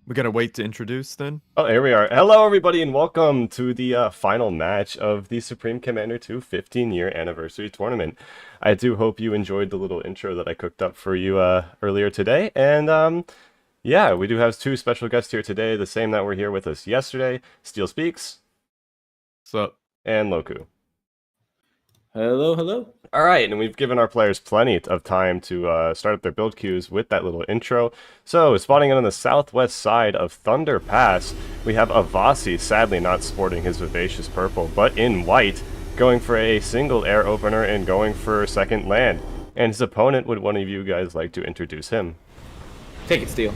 We gotta wait to introduce then. Oh, here we are. Hello, everybody, and welcome to the final match of the Supreme Commander 2 15-year anniversary tournament. I do hope you enjoyed the little intro that I cooked up for you earlier today. And yeah, we do have two special guests here today, the same that were here with us yesterday, Steel Speaks So, and Loku. Hello, hello. All right, and we've given our players plenty of time to start up their build queues with that little intro. So, spawning in on the southwest side of Thunder Pass, we have Avasi, sadly not sporting his Vivacious Purple, but in white, going for a single air opener and going for second land. And his opponent, would one of you guys like to introduce him? Take it, Steel.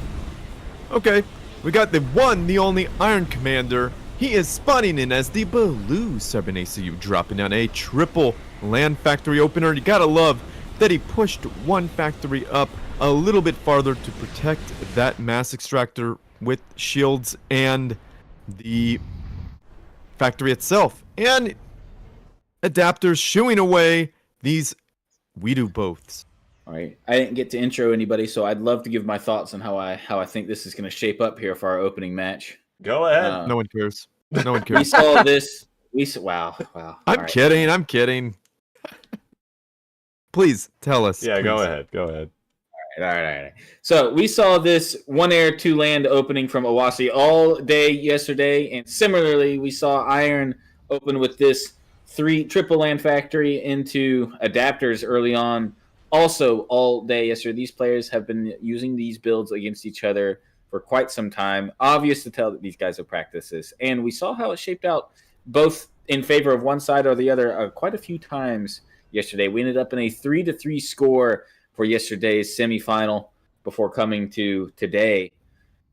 okay, we got the one, the only Iron Commander. He is spawning in as the Blue 7 ACU, dropping on a triple land factory opener. You gotta love that he pushed one factory up a little bit farther to protect that mass extractor with shields and the factory itself. And adapters shooing away these we do boths. All right. I didn't get to intro anybody, so I'd love to give my thoughts on how I think this is going to shape up here for our opening match. Go ahead. No one cares. No one We cares. saw this. Wow. I'm All right. kidding. I'm kidding. Please tell us. Yeah, go please. ahead. Go ahead. All right. So we saw this 1 air 2 land opening from Awasi all day yesterday, and similarly, we saw Iron open with this 3 triple land factory into adapters early on. Also, all day yesterday, these players have been using these builds against each other for quite some time. Obvious to tell that these guys have practiced this, and we saw how it shaped out both in favor of one side or the other quite a few times yesterday. We ended up in a 3-3 score for yesterday's semifinal before coming to today,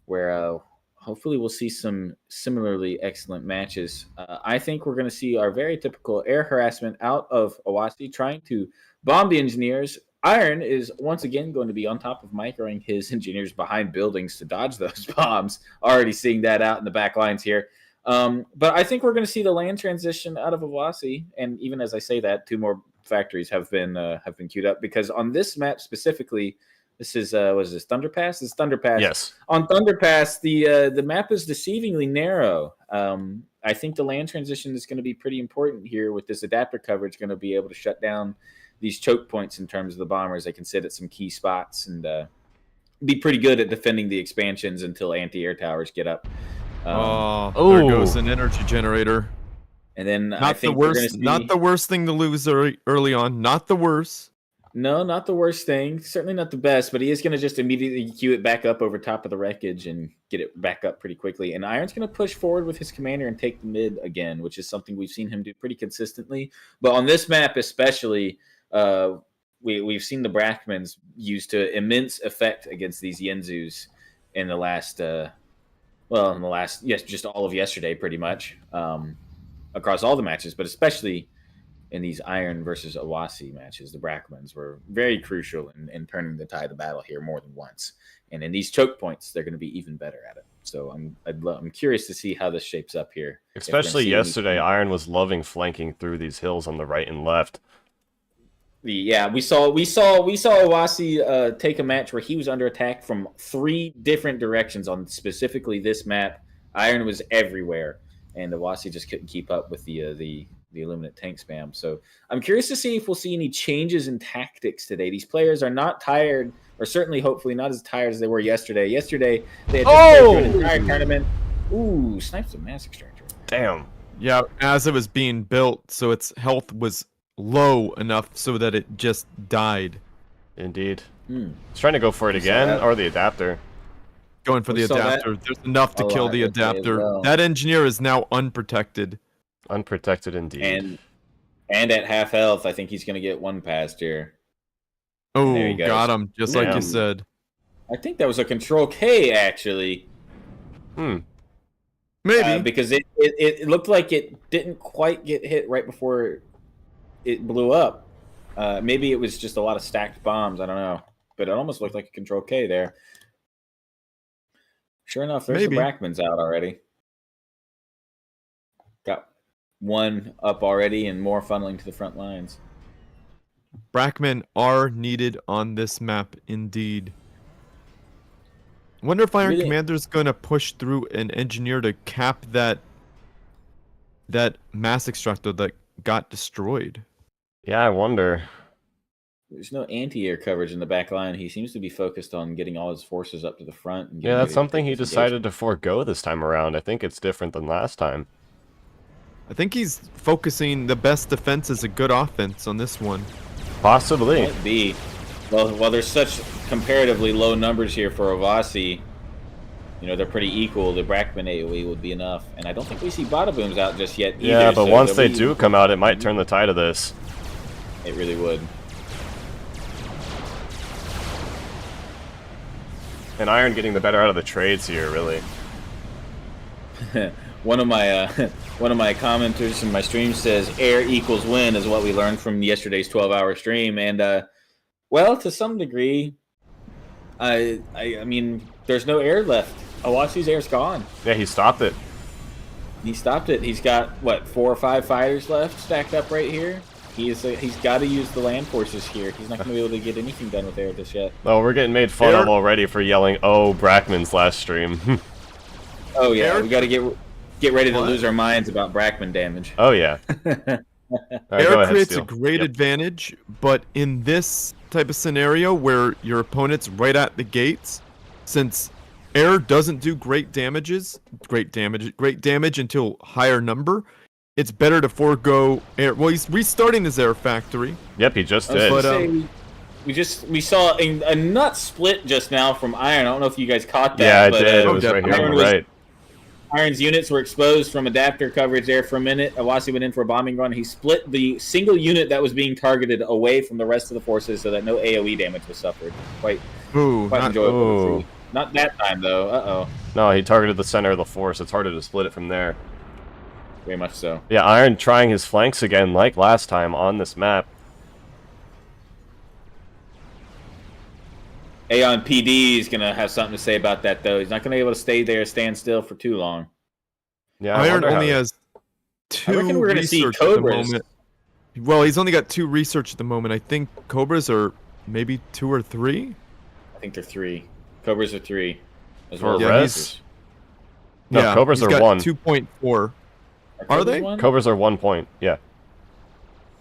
where hopefully we'll see some similarly excellent matches. I think we're going to see our very typical air harassment out of Awasi trying to bomb the engineers. Iron is once again going to be on top of microing his engineers behind buildings to dodge those bombs. Already seeing that out in the back lines here. But I think we're going to see the land transition out of Awasi, and even as I say that, 2 more factories have been queued up, because on this map specifically, this is was this Thunder Pass? This is Thunder Pass. Yes. On Thunder Pass, the map is deceivingly narrow. I think the land transition is going to be pretty important here with this adapter coverage, going to be able to shut down these choke points in terms of the bombers. They can sit at some key spots and be pretty good at defending the expansions until anti-air towers get up. There Oh. goes an energy generator. And then I Not the think we're worst. gonna see... Not the worst thing to lose early on. Not the worst. No, not the worst thing. Certainly not the best, but he is going to just immediately queue it back up over top of the wreckage and get it back up pretty quickly. And Iron's going to push forward with his commander and take the mid again, which is something we've seen him do pretty consistently. But on this map especially, we've seen the Brackmans use to immense effect against these Yenzus in the last, just all of yesterday pretty much, across all the matches, but especially in these Iron versus Awasi matches. The Brackmans were very crucial in turning the tide of the battle here more than once. And in these choke points, they're going to be even better at it. So I'm curious to see how this shapes up here. Especially yesterday, Iron was loving flanking through these hills on the right and left. Yeah, we saw Awasi take a match where he was under attack from 3 different directions on specifically this map. Iron was everywhere, and Awasi just couldn't keep up with the Illuminate tank spam. So I'm curious to see if we'll see any changes in tactics today. These players are not tired, or certainly hopefully not as tired as they were yesterday. Yesterday, they had just played through an entire tournament. Ooh, snipes a mass extractor. Damn. Yeah, as it was being built, so its health was low enough so that it just died. Indeed. He's trying to go for it again, or the adapter. Going for the adapter. There's enough to kill the adapter. Well. That engineer is now unprotected. Unprotected indeed. And at half health, I think he's going to get 1 past here. Oh, There he goes. got him, just like you Damn. said. I think that was a Control K, actually. Maybe. Because it looked like it didn't quite get hit right before it blew up. Maybe it was just a lot of stacked bombs. I don't know. But it almost looked like a Control K there. Sure enough, there's Maybe. the Brackmans out already. Got 1 up already and more funneling to the front lines. Brackmen are needed on this map, indeed. Wonder if Iron Really? Commander's gonna push through an engineer to cap that mass extractor that got destroyed. Yeah, I wonder. There's no anti-air coverage in the back line. He seems to be focused on getting all his forces up to the front. And Yeah, getting that's ready to something take he this decided to forego this time around. I think it's different than last time. I think he's focusing the best defense is a good offense on this one. Possibly. Might be. Well, while there's such comparatively low numbers here for Avasi, you know, they're pretty equal. The Brackman AoE would be enough. And I don't think we see Bada Booms out just yet either. Yeah, but so once they there'll do come out, it might turn the tide of this. It really would. And Iron getting the better out of the trades here, really. One of my commenters in my stream says air equals win is what we learned from yesterday's 12-hour stream, and well, to some degree, I mean, there's no air left. Awasi's air's gone. Yeah, he stopped it. He stopped it. He's got what 4 or 5 fighters left stacked up right here. He's got to use the land forces here. He's not going to be able to get anything done with air just yet. Oh, we're getting made fun of already for yelling, "Oh, Brackman's last stream." Oh yeah, Air- we got to get ready to lose our minds about Brackman damage. Oh yeah. All right, go Air ahead, creates Steel. a great Yep. advantage, but in this type of scenario where your opponent's right at the gates, since air doesn't do great damage until higher number, it's better to forego air. Well, he's restarting his air factory. Yep, he just I was did. gonna But, say, we saw a nut split just now from Iron. I don't know if you guys caught that. Yeah, I but, did. It Oh, was right here on Iron the was- right. Iron's units were exposed from adapter coverage there for a minute. Awasi went in for a bombing run. He split the single unit that was being targeted away from the rest of the forces so that no AoE damage was suffered. Quite not, enjoyable. ooh. To see. Not that time though. Uh-oh. No, he targeted the center of the force. It's harder to split it from there. Very much so. Yeah, Iron trying his flanks again, like last time on this map. Aeon PD is going to have something to say about that, though. He's not going to be able to stand still for too long. Yeah, I Iron wonder only how- has 2 I reckon we're gonna see research at the Cobras. moment. Well, he's only got 2 research at the moment. I think Cobras are maybe 2 or 3. I think they're 3. Cobras are 3. As For well as Yeah, res? Raptors. No, yeah, Cobras he's are got 1. 2.4. Are Cobras they? 1? Cobras are 1 point. Yeah.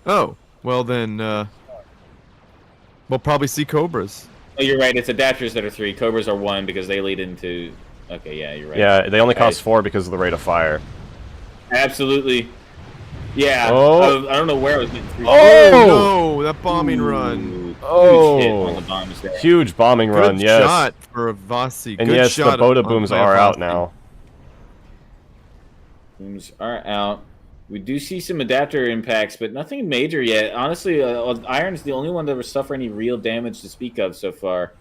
Oh, well then, we'll probably see Cobras. Oh, you're right. It's adapters that are 3. Cobras are 1 because they lead into... Okay, yeah, you're right. Yeah, they only cost Right. 4 because of the rate of fire. Absolutely. Yeah. Oh. I don't know where I was getting 3. Oh! No, that bombing run. Ooh, Oh. Huge hit on the bombs there. Huge bombing run, Good yes. shot for Avasi. And Good yes, the shot Boda on booms by are out Avasi. now. Booms are out. We do see some adapter impacts, but nothing major yet. Honestly, Iron's the only one to ever suffer any real damage to speak of so far.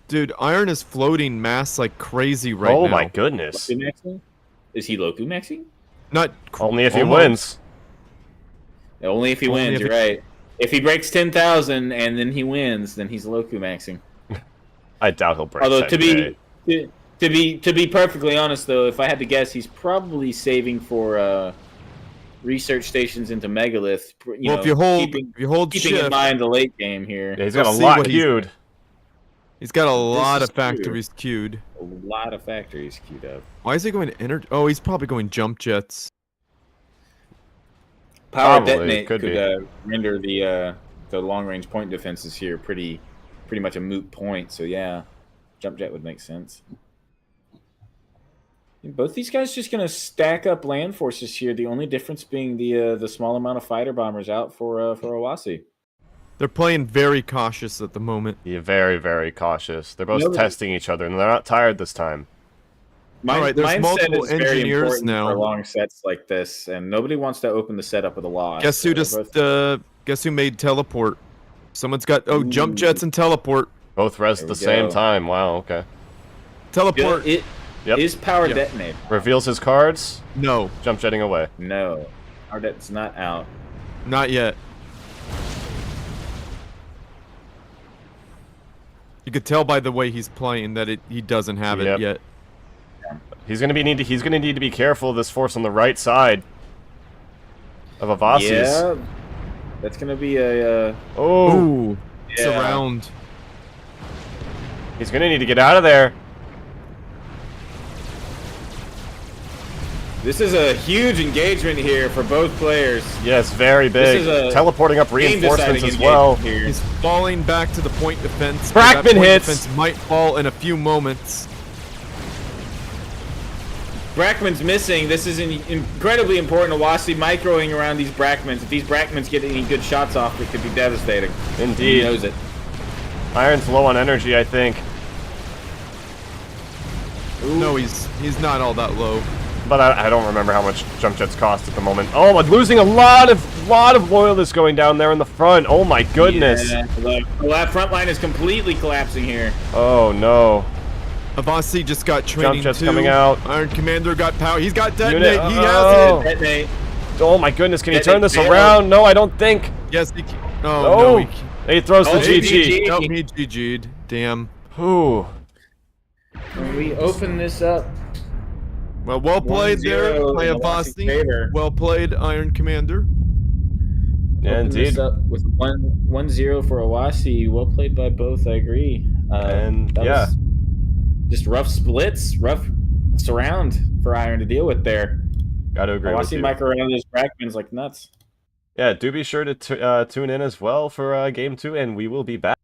Dude, Iron is floating mass like crazy right now. Oh my goodness. Loku maxing? Is he Loku maxing? Not Only if he almost. wins. Only if he Only wins, if you're he- right. If he breaks 10,000 and then he wins, then he's Loku maxing. I doubt he'll break Although 10K. to be perfectly honest though, if I had to guess, he's probably saving for research stations into Megalith. Well, if you hold keeping in shift, mind the late game here. Yeah, he's got a Let's see lot what he's- queued. he's got a lot is of true. factories queued. A lot of factories queued up. Why is he going to enter? Oh, he's probably going jump jets. Power Probably, detonate could could be. render the long range point defenses here pretty much a moot point. So yeah, jump jet would make sense. Both these guys just gonna stack up land forces here. The only difference being the small amount of fighter bombers out for Awasi. They're playing very cautious at the moment. Yeah, very, very cautious. They're both No, but- testing each other, and they're not tired this time. All right, there's Mindset multiple is very engineers important now. for long sets like this, and nobody wants to open the setup with a loss. Guess who So just they're both- guess who made teleport? Someone's got jump Ooh. jets and teleport. Both res There at the we same go. time. Wow, okay. Teleport. It Yep. is power Yeah. detonate. Reveals his cards, No, jump jetting away. No, power deton's not out. not yet. You could tell by the way he's playing that he doesn't have Yep. it yet. He's gonna need to be careful of this force on the right side of Avasi's. Yeah, that's gonna be a. Oh, Ooh, Yeah. surround. he's gonna need to get out of there. This is a huge engagement here for both players. Yes, very big. This is a Teleporting up reinforcements as game-deciding well. engagement here. He's falling back to the point defense. Brackman That point hits. defense might fall in a few moments. Brackman's missing. This is incredibly important. Awasi microing around these Brackmans. If these Brackmans get any good shots off, it could be devastating. Indeed. He knows it. Iron's low on energy, I think. No, he's not all that low. But I don't remember how much jump jets cost at the moment. Oh, but losing a lot of loyalists going down there in the front. Oh my goodness. Yeah, the front line is completely collapsing here. Oh no. Avasi just got training jets too. coming out. Iron Commander got power. He's got detonate. Unit- He oh. has it. Detonate. Oh my goodness, can he Detonate turn this failed. around? No, I don't think. Yes, he can. Oh, Oh, no, he can't. he throws the Oh, GG. GG. Nope, he GG'd. Damn. Ooh. When we open this up, Well played there 1-0 by in the Washington Avasi. favor. Well played, Iron Commander. Yeah, open this indeed. up with 1-0 for Awasi. Well played by both, I agree. And, that yeah. was just rough splits, rough surround for Iron to deal with there. Gotta agree with Awasi you. micro around those Brackmans like nuts. Yeah, do be sure to tune in as well for Game 2, and we will be back.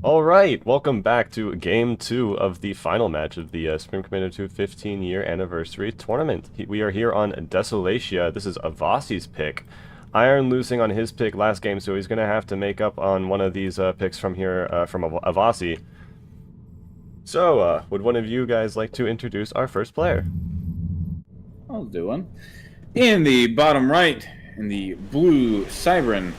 Alright, welcome back to Game 2 of the final match of the Supreme Commander 2 15-year anniversary tournament. We are here on Desolatia. This is Avasi's pick. Iron losing on his pick last game, so he's going to have to make up on one of these picks from here, from Avasi. So, would one of you guys like to introduce our first player? I'll do one. In the bottom right, in the blue Cybran,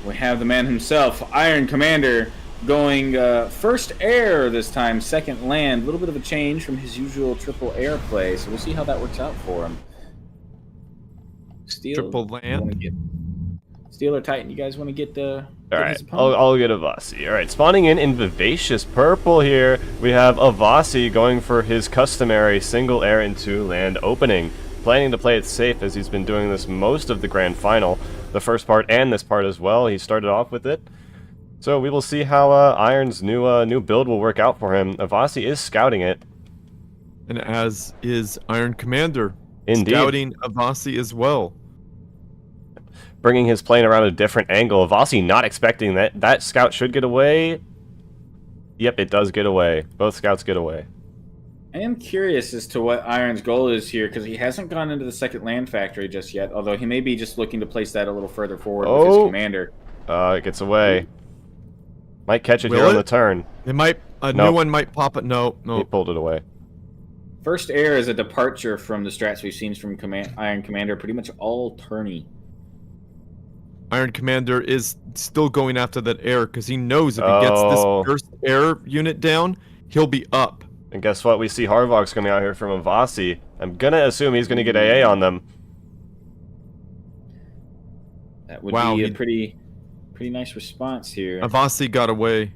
we have the man himself, Iron Commander, going first air this time, second land. A little bit of a change from his usual triple air play, so we'll see how that works out for him. Steel, Triple land. Steel or Titan, you guys want to get All his right, opponent? I'll get Avasi. All right, spawning in Vivacious Purple here, we have Avasi going for his customary single air into land opening, planning to play it safe as he's been doing this most of the grand final, the first part and this part as well. He started off with it. So we will see how Iron's new build will work out for him. Avasi is scouting it. And as is Iron Commander. Indeed. Scouting Avasi as well. Bringing his plane around a different angle. Avasi not expecting that. That scout should get away. Yep, it does get away. Both scouts get away. I am curious as to what Iron's goal is here, because he hasn't gone into the second land factory just yet, although he may be just looking to place that a little further forward with his commander. It gets away. Might catch it Will here on it? the turn. It might, a Nope. new one might pop it. No, He no. pulled it away. First air is a departure from the strats we've seen from Iron Commander, pretty much all tourney. Iron Commander is still going after that air because he knows if he gets this first air unit down, he'll be up. And guess what? We see Harvox coming out here from Avasi. I'm gonna assume he's gonna get AA on them. That would Wow, be a he- pretty nice response here. Avasi got away.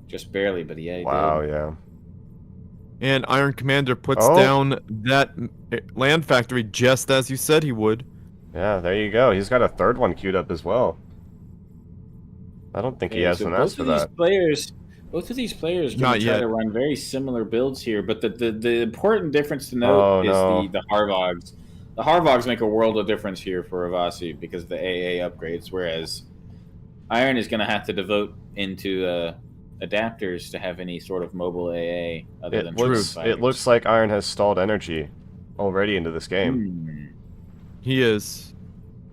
Just barely, but yeah, he Wow, did. yeah. And Iron Commander puts Oh. down that land factory just as you said he would. Yeah, there you go. He's got a third one queued up as well. I don't think he Okay, has so finesse for that. Both of these players Not going to try yet. to run very similar builds here, but the important difference to note is the Harvogs. The Harvogs make a world of difference here for Avasi because of the AA upgrades, whereas Iron is going to have to devote into adapters to have any sort of mobile AA other than It looks like Iron has stalled energy already into this game. He is.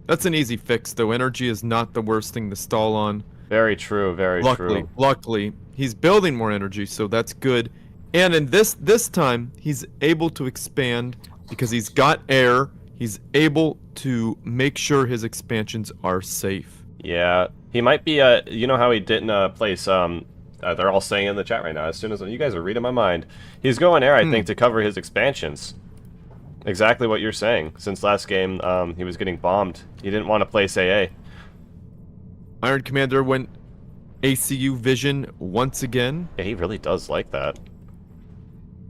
That's an easy fix, though. Energy is not the worst thing to stall on. Very true, very true. Luckily, he's building more energy, so that's good. And in this time, he's able to expand because he's got air. He's able to make sure his expansions are safe. Yeah, he might be. You know how he didn't place. They're all saying in the chat right now. As soon as you guys are reading my mind, he's going air. I think to cover his expansions. Exactly what you're saying. Since last game, he was getting bombed. He didn't want to place AA. Iron Commander went ACU Vision once again. Yeah, he really does like that.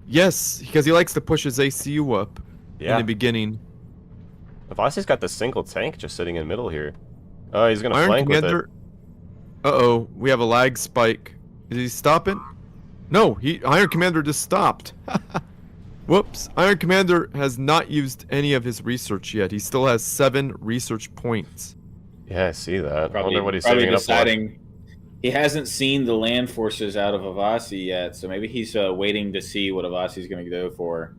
Yes, because he likes to push his ACU up in the beginning. Avasi's got the single tank just sitting in the middle here. Oh, he's gonna Iron flank Commander. with it. Uh-oh, we have a lag spike. Did he stop it? No, Iron Commander just stopped. Whoops. Iron Commander has not used any of his research yet. He still has 7 research points. Yeah, I see that. I Probably, wonder what he's probably saving up for. deciding. He hasn't seen the land forces out of Avasi yet, so maybe he's waiting to see what Avasi's going to go for.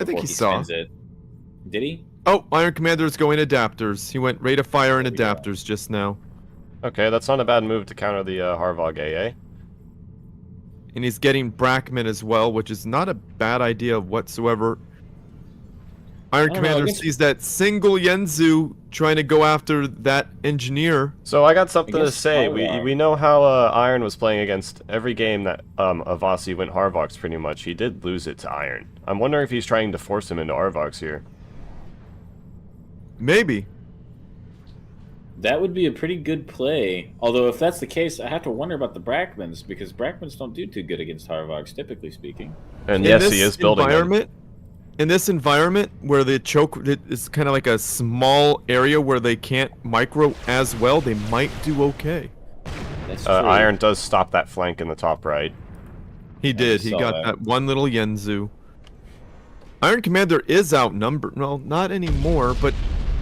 I think before he saw. spins it. Did he? Oh, Iron Commander is going adapters. He went rate of fire and There we go. adapters just now. Okay, that's not a bad move to counter the Harvog AA. And he's getting Brackman as well, which is not a bad idea whatsoever. Iron I don't know, Commander I guess- sees that single Yenzu trying to go after that engineer. So I got something to guess say. Harvog. We know how Iron was playing against every game that Avasi went Harvox pretty much. He did lose it to Iron. I'm wondering if he's trying to force him into Harvox here. Maybe. That would be a pretty good play. Although, if that's the case, I have to wonder about the Brackmans, because Brackmans don't do too good against Harvogs, typically speaking. And In yes, this he is building them. environment, in this environment where the choke is kind of like a small area where they can't micro as well, they might do okay. That's true. Iron does stop that flank in the top right. He did. just He saw got that. that one little Yenzu. Iron Commander is outnumbered. Well, not anymore, but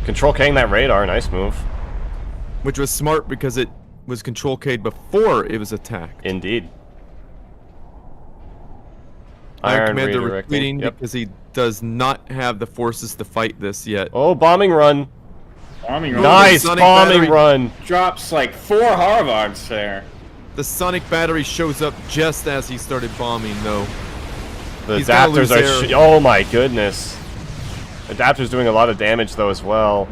Control Kang that radar, nice move. which was smart because it was control K'd before it was attacked. Indeed. Iron Commander redirecting. retreating Yep. because he does not have the forces to fight this yet. Oh, bombing run. Bombing run. Nice Sonic bombing battery. run. Drops like 4 Harvogs there. The Sonic battery shows up just as he started bombing, though. The He's gotta lose adapters are. air. Oh my goodness. Adapter's doing a lot of damage though as well.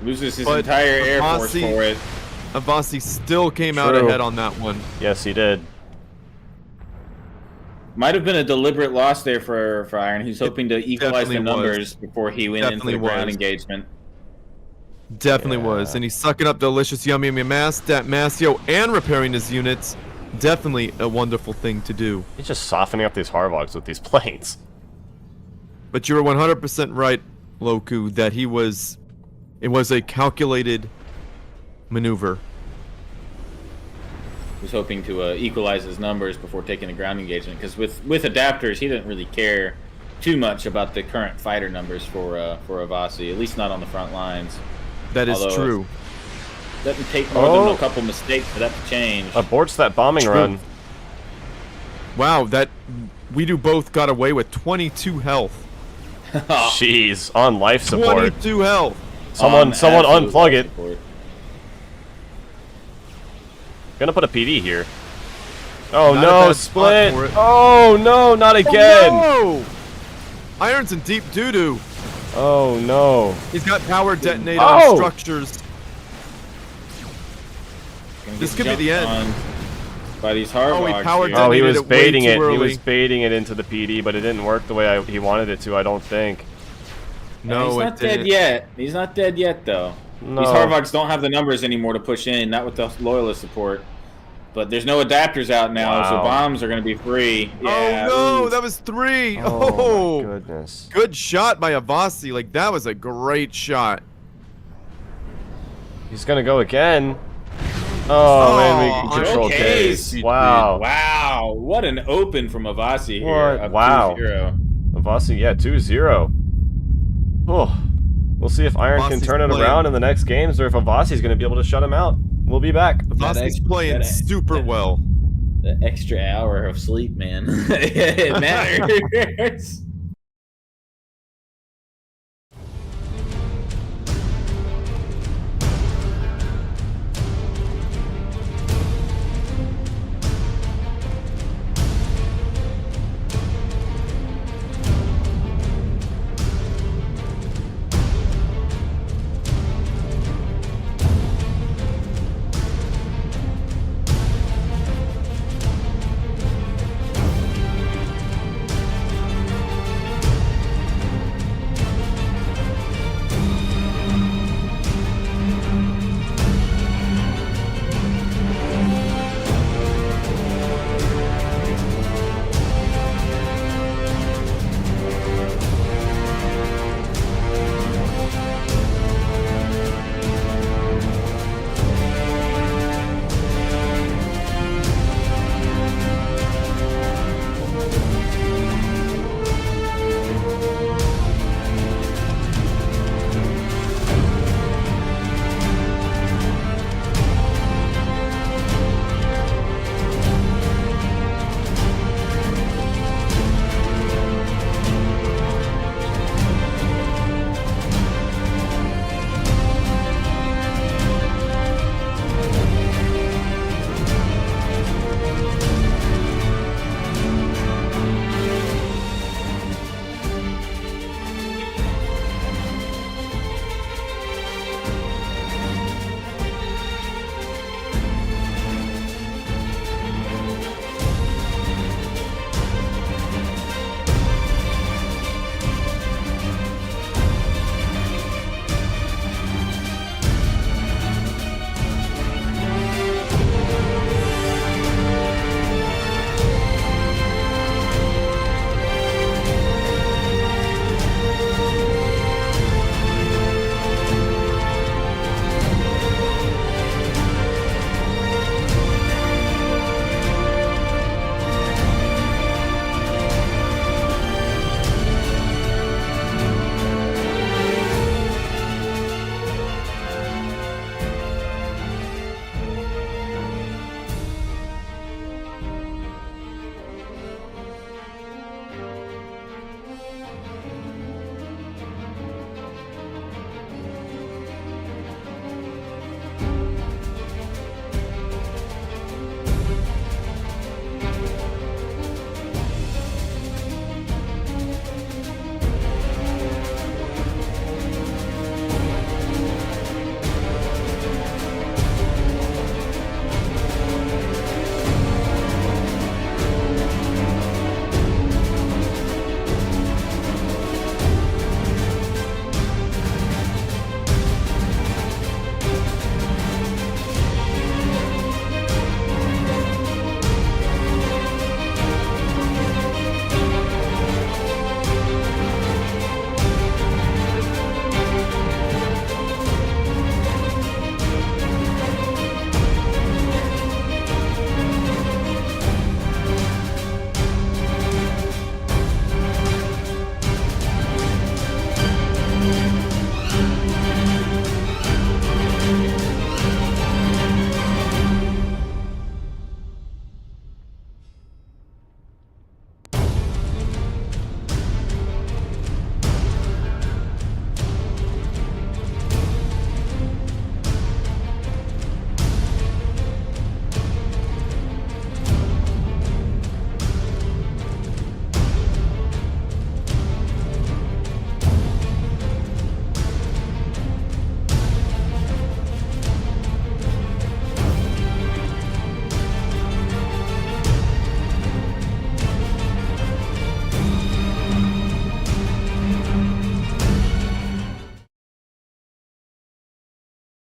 Loses his But entire air force Avasi- for it. Avasi still came out True. ahead on that one. Yes, he did. Might have been a deliberate loss there for Iron. He's hoping to equalize the definitely was. numbers before he went Definitely into the ground was. engagement. Definitely Yeah. was. And he's sucking up delicious yummy yummy mass, that Masio, and repairing his units. Definitely a wonderful thing to do. He's just softening up these Harvogs with these planes. But you were 100% right, Loku, that it was a calculated maneuver. He was hoping to equalize his numbers before taking the ground engagement, because with adapters, he didn't really care too much about the current fighter numbers for Avasi, at least not on the front lines. That is Although true. It doesn't take more than a couple mistakes for that to change. Aborts that bombing True. run. Wow, we do both got away with 22 health. Jeez, on life support. 22 health. Someone Absolute unplug it. support. Gonna put a PD here. Oh Not a no, bad spot split. for it. Oh no, not again. Oh, no! Iron's in deep doo-doo. Oh no. He's got power detonator Oh! on structures. Gonna This get could be the jumped end. on by these Harvogs he powered here. down. Oh, he Detonated was it way baiting too it. He early. was baiting it into the PD, but it didn't work the way he wanted it to, I don't think. No, he's it not dead didn't. yet. He's not dead yet, though. No. These Harvogs don't have the numbers anymore to push in, not with the loyalist support. But there's no adapters out now, so Wow. bombs are going to be free. Yeah, Oh no, ooh. that was 3. Oh, Oh, my goodness. good shot by Avasi. Like, that was a great shot. He's gonna go again. Oh, man, we Oh, control okay. case. Wow. Wow, what an open from Avasi here. What? Up Wow. 2-0. Avasi, yeah, 2-0. Oh, we'll see if Iron can Avasi's turn it playing. around in the next games, or if Avasi's gonna be able to shut him out. We'll be back. Avasi's playing super well. The extra hour of sleep, man. It matters.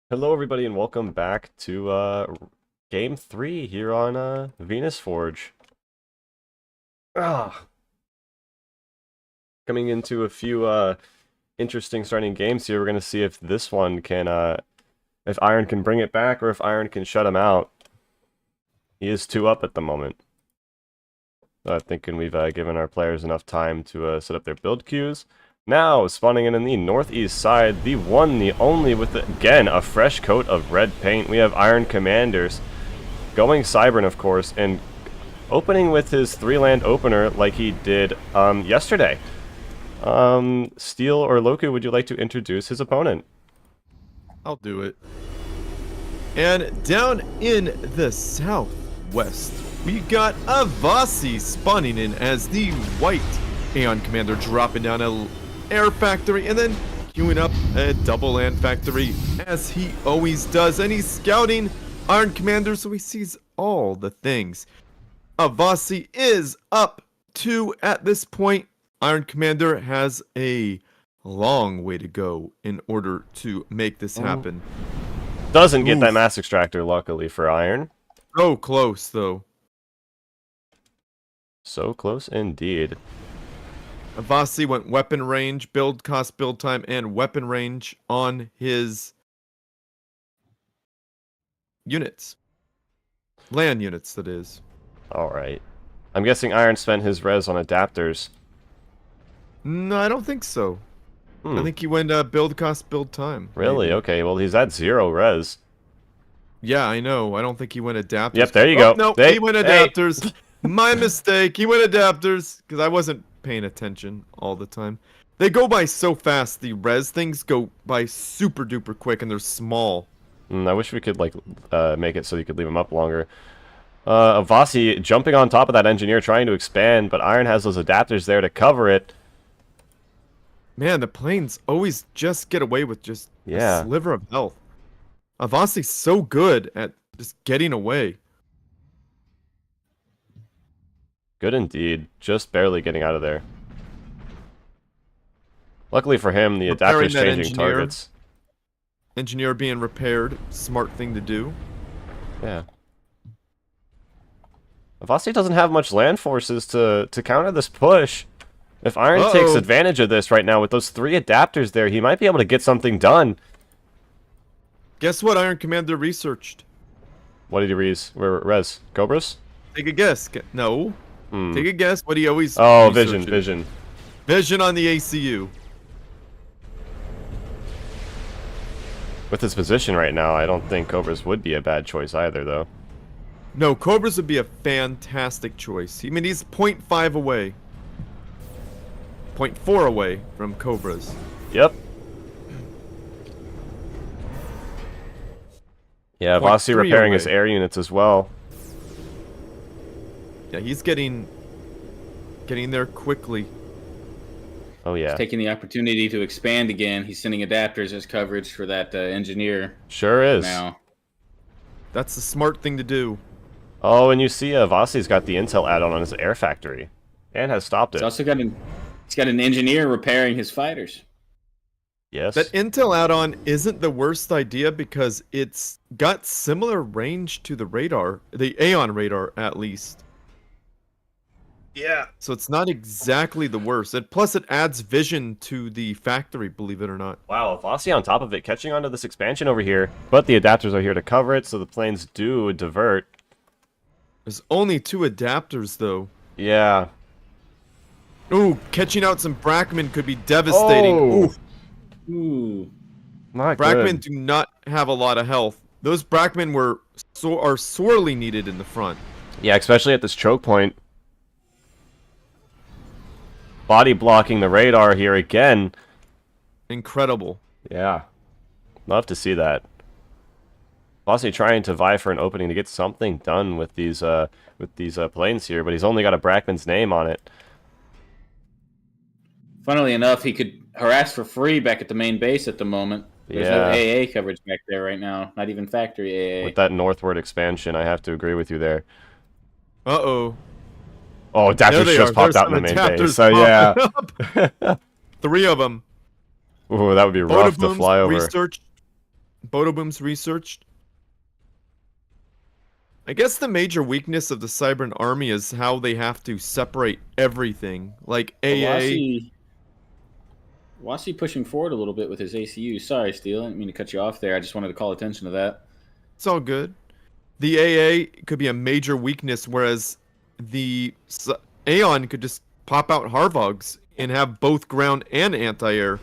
Hello, everybody, and welcome back to Game 3 here on Venus Forge. Coming into a few interesting starting games here. We're going to see if this one can, if Iron can bring it back or if Iron can shut him out. He is 2 up at the moment. So I'm thinking we've given our players enough time to set up their build queues. Now, spawning in the northeast side, the one, the only, with, again, a fresh coat of red paint. We have Iron Commanders going Cybern, of course, and opening with his 3-land opener like he did yesterday. Steel or Loku, would you like to introduce his opponent? I'll do it. And down in the southwest, we got Avasi spawning in as the white Aeon Commander, dropping down a air factory and then queuing up a double land factory as he always does, and he's scouting Iron Commander, so he sees all the things. Avasi is up 2 at this point. Iron Commander has a long way to go in order to make this happen. Doesn't get that Mass Extractor, luckily for Iron. So close, though. So close indeed. Avasi went weapon range, build cost, build time, and weapon range on his units. Land units, that is. Alright. I'm guessing Iron spent his res on adapters. No, I don't think so. I think he went build cost, build time. Really? Maybe. Okay, well, he's at 0 res. Yeah, I know. I don't think he went adapters. Yep, there you go. No, he went adapters. My mistake. He went adapters because I wasn't paying attention all the time. They go by so fast. The res things go by super duper quick, and they're small. I wish we could like make it so you could leave him up longer. Avasi jumping on top of that engineer, trying to expand, but Iron has those adapters there to cover it. Man, the planes always just get away with just a sliver of health. Avasi's so good at just getting away. Good indeed. Just barely getting out of there. Luckily for him, the Repairing adapter's that changing engineer. targets. Engineer being repaired. Smart thing to do. Yeah. Avasi doesn't have much land forces to counter this push. If Iron takes advantage of this right now with those 3 adapters there, he might be able to get something done. Guess what Iron Commander researched? What did he res? Cobras? Take a guess. No. Take a guess what he always Vision. Vision on the ACU. With his position right now, I don't think Cobras would be a bad choice either, though. No, Cobras would be a fantastic choice. I mean, he's 0.5 away. 0.4 away from Cobras. Yep. Yeah, Avasi repairing his air units as well. Yeah, he's getting there quickly. Oh yeah. He's taking the opportunity to expand again. He's sending adapters as coverage for that engineer. Sure is. Now. That's the smart thing to do. Oh, and you see Avasi's got the intel add-on on his air factory. And has stopped it. He's also got an engineer repairing his fighters. Yes. That intel add-on isn't the worst idea because it's got similar range to the radar, the Aeon radar at least. Yeah. So it's not exactly the worst. And plus it adds vision to the factory, believe it or not. Wow, Avasi on top of it, catching onto this expansion over here. But the adapters are here to cover it, so the planes do divert. There's only 2 adapters though. Yeah. Ooh, catching out some Brackman could be devastating. Oh. Ooh. Not Brackman good. do not have a lot of health. Those Brackman are sorely needed in the front. Yeah, especially at this choke point. Body blocking the radar here again. Incredible. Yeah. Love to see that. Avasi trying to vie for an opening to get something done with these planes here, but he's only got a Brackman's name on it. Funnily enough, he could harass for free back at the main base at the moment. There's no AA coverage back there right now. Not even factory AA. With that northward expansion, I have to agree with you there. Uh-oh. Oh, adapters just popped out in the main base. So yeah. 3 of them. Ooh, that would be rough to fly over. Bodo Booms researched. I guess the major weakness of the Cybran army is how they have to separate everything. Like AA. Wasi pushing forward a little bit with his ACU. Sorry, Steel. I didn't mean to cut you off there. I just wanted to call attention to that. It's all good. The AA could be a major weakness, whereas the Aeon could just pop out Harvogs and have both ground and anti-air.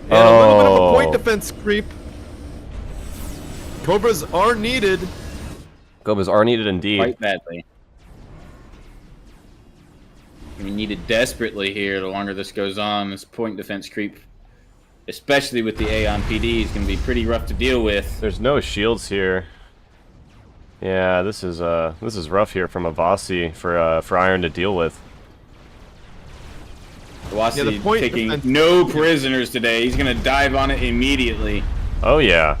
And a little bit of a point defense creep. Cobras are needed. Cobras are needed indeed. Quite badly. We need it desperately here. The longer this goes on, this point defense creep, especially with the Aeon PD, is going to be pretty rough to deal with. There's no shields here. Yeah, this is rough here from Avasi for Iron to deal with. Wasi taking no prisoners today. He's going to dive on it immediately. Oh yeah.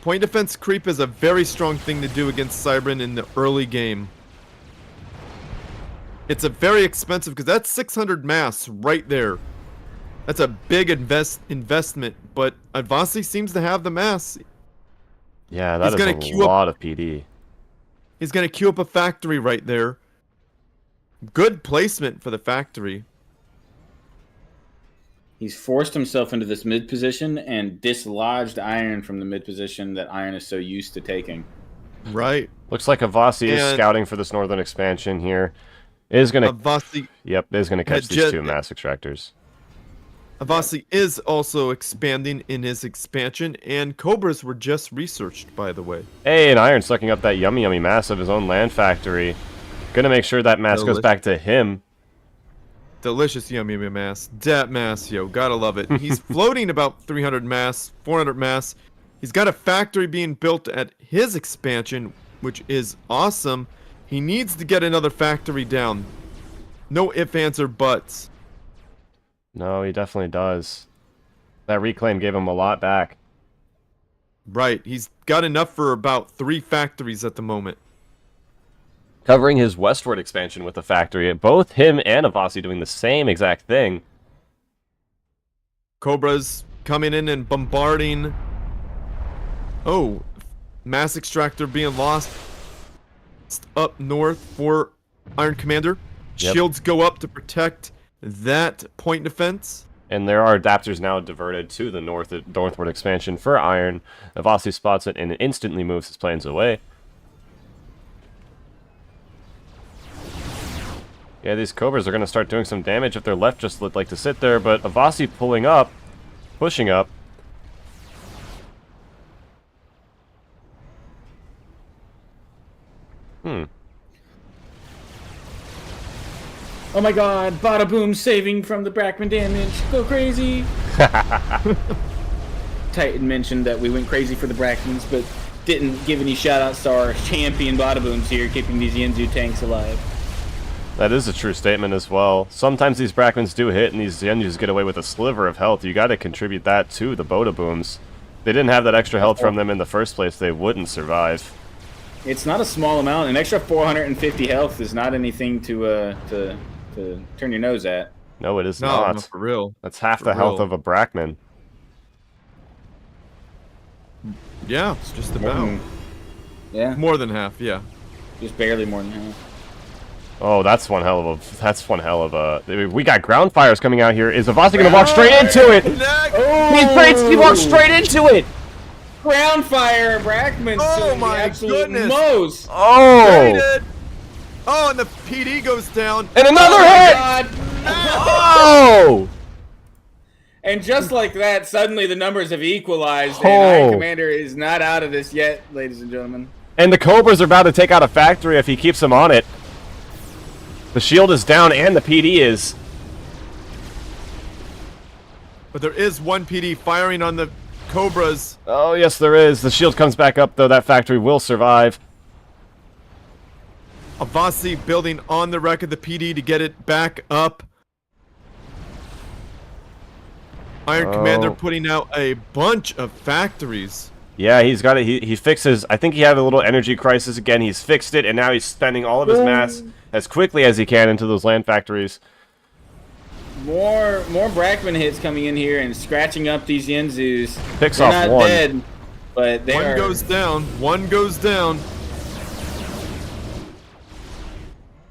Point defense creep is a very strong thing to do against Cybran in the early game. It's a very expensive, because that's 600 mass right there. That's a big investment, but Avasi seems to have the mass. Yeah, that is a lot of PD. He's going to queue up a factory right there. Good placement for the factory. He's forced himself into this mid position and dislodged Iron from the mid position that Iron is so used to taking. Right. Looks like Avasi is scouting for this northern expansion here. Is going to... Avasi... Yep, is going to catch these two mass extractors. Avasi is also expanding in his expansion, and Cobras were just researched, by the way. Hey, and Iron sucking up that yummy mass of his own land factory. Gonna make sure that mass goes back to him. Delicious yummy mass. Dat mass, yo. Gotta love it. He's floating about 300 mass, 400 mass. He's got a factory being built at his expansion, which is awesome. He needs to get another factory down. No ifs, ands, or buts. No, he definitely does. That reclaim gave him a lot back. Right. He's got enough for about 3 factories at the moment. Covering his westward expansion with the factory. Both him and Avasi doing the same exact thing. Cobras coming in and bombarding. Oh, mass extractor being lost up north for Iron Commander. Yep. Shields go up to protect that point defense. And there are adapters now diverted to the northward expansion for Iron. Avasi spots it and instantly moves his planes away. Yeah, these Cobras are going to start doing some damage if they're left just like to sit there, but Avasi pulling up, pushing up. Oh my god, Bada Boom saving from the Brackman damage. Go crazy. Titan mentioned that we went crazy for the Brackmans, but didn't give any shoutouts to our champion Bada Booms here, keeping these Yenzu tanks alive. That is a true statement as well. Sometimes these Brackmans do hit and these Yenjus get away with a sliver of health. You got to contribute that to the Boda Booms. If they didn't have that extra health from them in the first place, they wouldn't survive. It's not a small amount. An extra 450 health is not anything to turn your nose at. No, it is not. not. For real. That's half the health of a Brackman. Yeah, it's just about. Yeah. More than half, yeah. Just barely more than half. Oh, that's one hell of a... We got ground fires coming out here. Is Avasi going to walk straight into it? Oh! He walked straight into it! Ground fire, Brackman. Oh my goodness! Most. Oh! Oh, and the PD goes down. And another hit! God. Oh! And just like that, suddenly the numbers have equalized, and Iron Commander is not out of this yet, ladies and gentlemen. And the Cobras are about to take out a factory if he keeps them on it. The shield is down and the PD is. But there is one PD firing on the Cobras. Oh, yes, there is. The shield comes back up, though. That factory will survive. Avasi building on the wreck of the PD to get it back up. Iron Commander putting out a bunch of factories. Yeah, he's got it. He fixes. I think he had a little energy crisis again. He's fixed it, and now he's spending all of his mass as quickly as he can into those land factories. More Brackman hits coming in here and scratching up these Yenzus. Picks They're off not one. dead, but they One are. goes down. One goes down.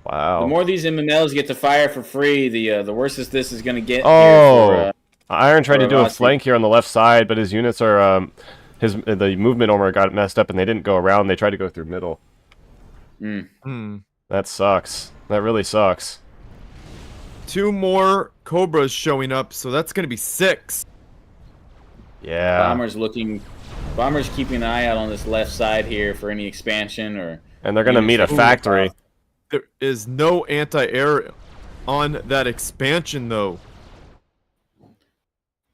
Wow. The more these MMLs get to fire for free, the worse this is going to get. Oh, here Iron tried to do a Avasi. flank here on the left side, but his units are the movement armor got messed up and they didn't go around. They tried to go through middle. That sucks. That really sucks. 2 more Cobras showing up, so that's going to be 6. Yeah. Bomber's keeping an eye out on this left side here for any expansion or. And they're gonna meet a factory. There is no anti-air on that expansion, though.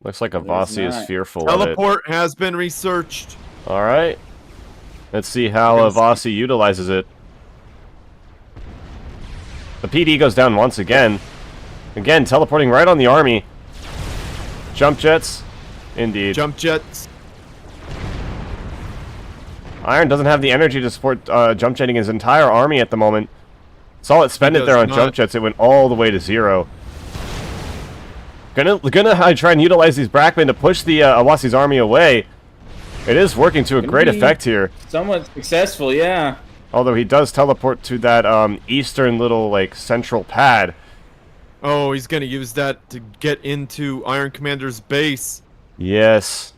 Looks like There's Avasi is not. fearful of it. Teleport has been researched. All right. Let's see how Avasi utilizes it. The PD goes down once again. Again, teleporting right on the army. Jump jets. Indeed. Jump jets. Iron doesn't have the energy to support jump jetting his entire army at the moment. Saw it spend it there on jump jets. It went all the way to 0. Gonna try and utilize these Brackmen to push the Awasi's army away. It is working to a great effect here. Somewhat successful, yeah. Although he does teleport to that eastern little like central pad. Oh, he's going to use that to get into Iron Commander's base. Yes.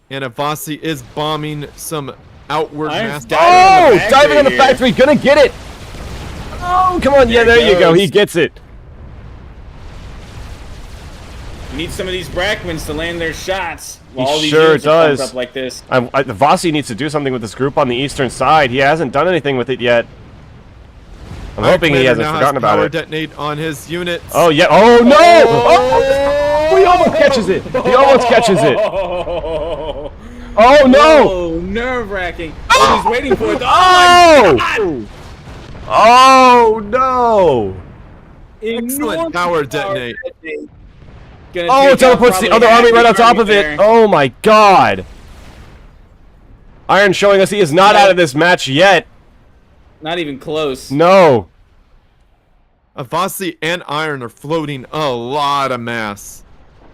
And Avasi is bombing some outward mass. Diving on the factory, gonna get it. Oh, come on, yeah, there you go. He gets it. You need some of these Brackmans to land their shots. While all these sure units are pumped does. Up like this. Avasi needs to do something with this group on the eastern side. He hasn't done anything with it yet. I'm hoping he hasn't forgotten about it. Detonate on his units. Oh yeah! Oh no! Oh, he almost catches it. He almost catches it. Oh no! Oh, nerve-wracking. Oh, he's waiting for it. Oh! Oh no! Excellent power detonate. Oh, it teleports the other army right on top of it. Oh my god! Iron showing us he is not out of this match yet. Not even close. No. Avasi and Iron are floating a lot of mass.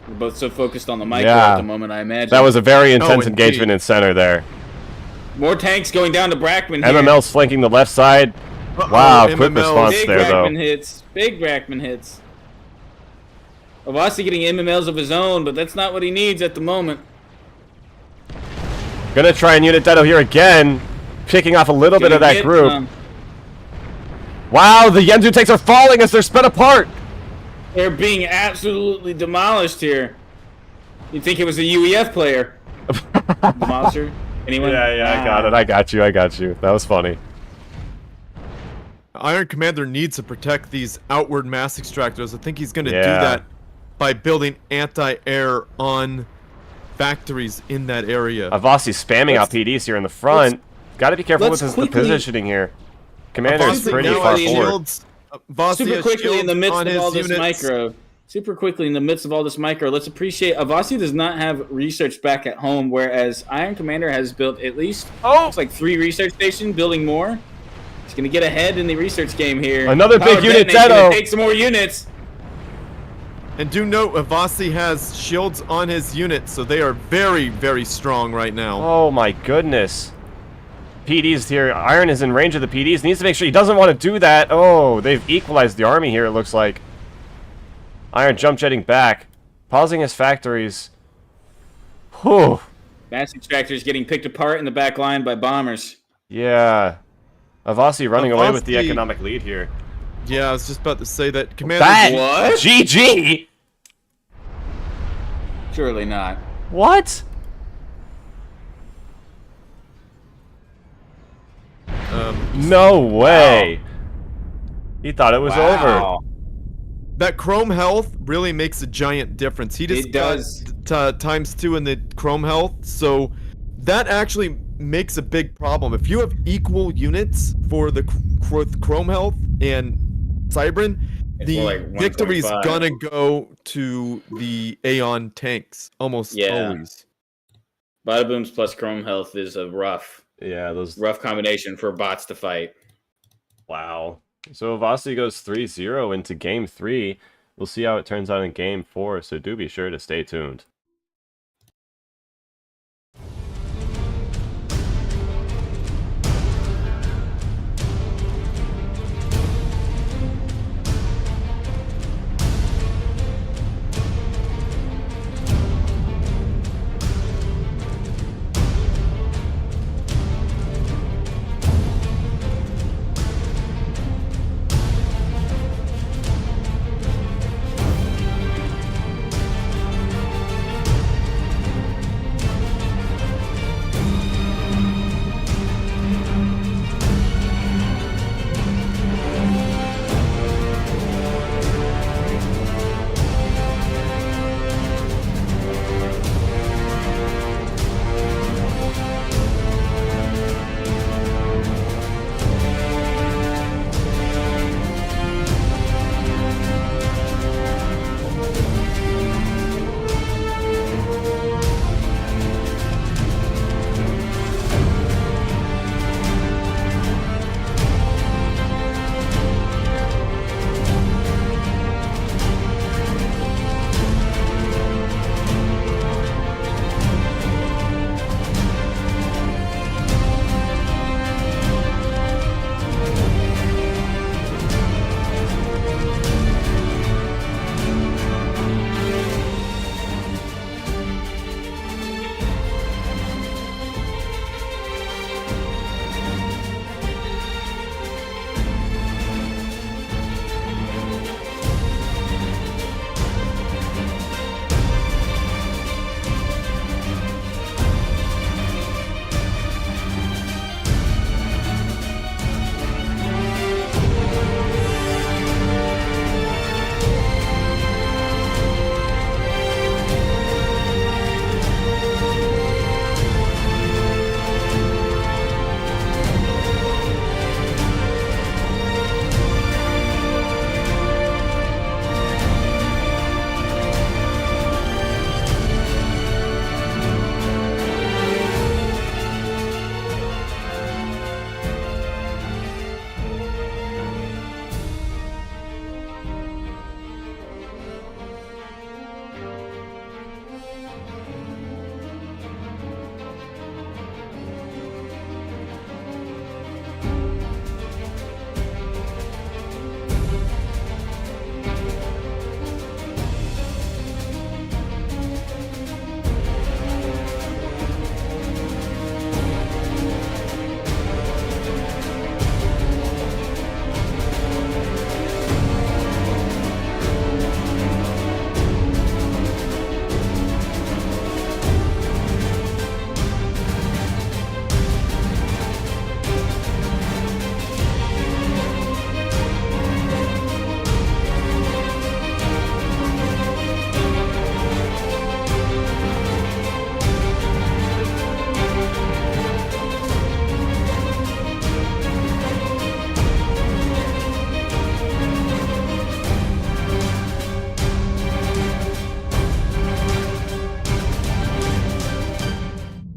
We're both so focused on the micro at the moment, I imagine. That was a very intense engagement in center there. More tanks going down to Brackman here. MML's flanking the left side. Wow, quick response Big there, though. Big Brackman hits. Avasi getting MMLs of his own, but that's not what he needs at the moment. Gonna try and unit Dedo here again, picking off a little bit of that group. Wow, the Yenzu tanks are falling as they're sped apart. They're being absolutely demolished here. You'd think it was a UEF player. Demolisher? Anyone? Yeah, I got it. I got you. That was funny. Iron Commander needs to protect these outward mass extractors. I think he's going to do that by building anti-air on factories in that area. Avasi's spamming out PDs here in the front. Got to be careful with the positioning here. Commander is pretty far forward. Super quickly in the midst of all this micro. Super quickly in the midst of all this micro. Let's appreciate Avasi does not have research back at home, whereas Iron Commander has built at least looks like 3 research stations, building more. He's going to get ahead in the research game here. Another big unit, Dedo. Take some more units. And do note, Avasi has shields on his units, so they are very, very strong right now. Oh my goodness. PDs here. Iron is in range of the PDs. Needs to make sure he doesn't want to do that. Oh, they've equalized the army here, it looks like. Iron jump jetting back. Pausing his factories. Whew. Mass extractors getting picked apart in the back line by bombers. Yeah. Avasi running away with the economic lead here. Yeah, I was just about to say that. Commander. What? GG? Surely not. What? No way. He thought it was over. That Chrome health really makes a giant difference. He just does ×2 in the Chrome health, so that actually makes a big problem. If you have equal units for the Chrome health and Cybrin, the victory's gonna go to the Aeon tanks almost always. Bada Booms plus Chrome health is a rough combination for bots to fight. Wow. So Avasi goes 3-0 into game 3. We'll see how it turns out in Game 4, so do be sure to stay tuned.